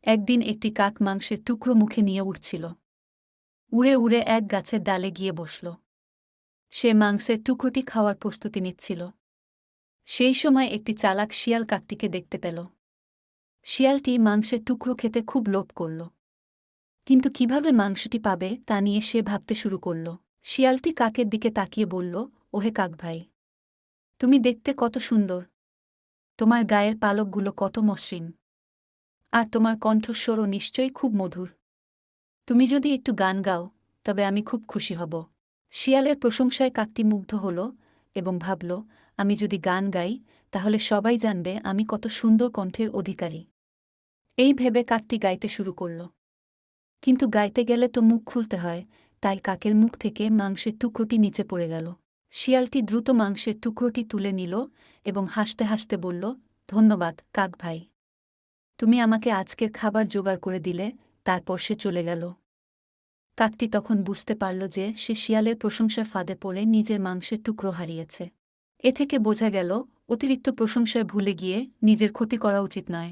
একদিন একটি কাক মাংসের টুকরো মুখে নিয়ে উড়ছিল। উড়ে উড়ে এক গাছের ডালে গিয়ে বসল। সে মাংসের টুকরোটি খাওয়ার প্রস্তুতি নিচ্ছিল। সেই সময় একটি চালাক শিয়াল কাকটিকে দেখতে পেল। শিয়ালটি মাংসের টুকরো খেতে খুব লোভ করল, কিন্তু কিভাবে মাংসটি পাবে তা নিয়ে সে ভাবতে শুরু করল। শিয়ালটি কাকের দিকে তাকিয়ে বলল, ওহে কাক ভাই, তুমি দেখতে কত সুন্দর, তোমার গায়ের পালকগুলো কত মসৃণ, আর তোমার কণ্ঠস্বরও নিশ্চয়ই খুব মধুর। তুমি যদি একটু গান গাও তবে আমি খুব খুশি হব। শিয়ালের প্রশংসায় কাকটি মুগ্ধ হল এবং ভাবল, আমি যদি গান গাই তাহলে সবাই জানবে আমি কত সুন্দর কণ্ঠের অধিকারী। এই ভেবে কাকটি গাইতে শুরু করল। কিন্তু গাইতে গেলে তো মুখ খুলতে হয়, তাই কাকের মুখ থেকে মাংসের টুকরোটি নিচে পড়ে গেল। শিয়ালটি দ্রুত মাংসের টুকরোটি তুলে নিল এবং হাসতে হাসতে বলল, ধন্যবাদ কাক ভাই, তুমি আমাকে আজকের খাবার জোগাড় করে দিলে। তারপর সে চলে গেল। কাকটি তখন বুঝতে পারল যে সে শিয়ালের প্রশংসার ফাঁদে পড়ে নিজের মাংসের টুকরো হারিয়েছে। এ থেকে বোঝা গেল, অতিরিক্ত প্রশংসায় ভুলে গিয়ে নিজের ক্ষতি করা উচিত নয়।